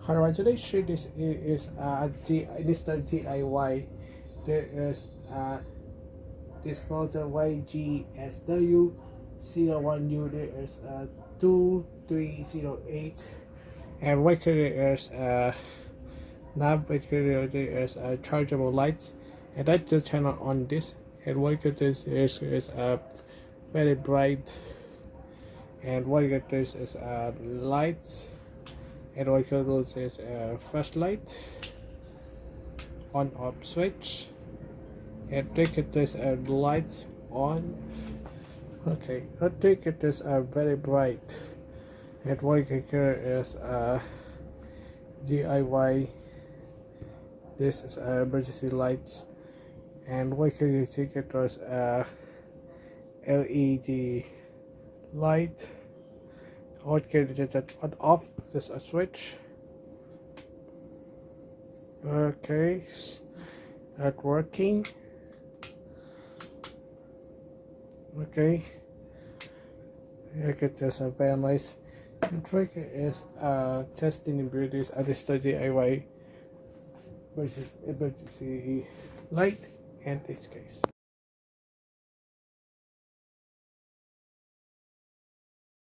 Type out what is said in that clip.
Alright, today's shit is Mr. DIY. There is this motor YGSW01U. There is 2308, and right here there is nav. Right here there is chargeable lights, and I just turn on this, and right here this is very bright, and right here this is lights. And right here this is a flashlight, on off switch, and take it is lights on. Okay, I think it is very bright. And right here is DIY. This is emergency lights, and right here you take it as LED light. Okay, just on off. This a switch. Okay, not working. Okay, I get this a very nice. The trick is testing abilities at the DIY versus emergency light in this case.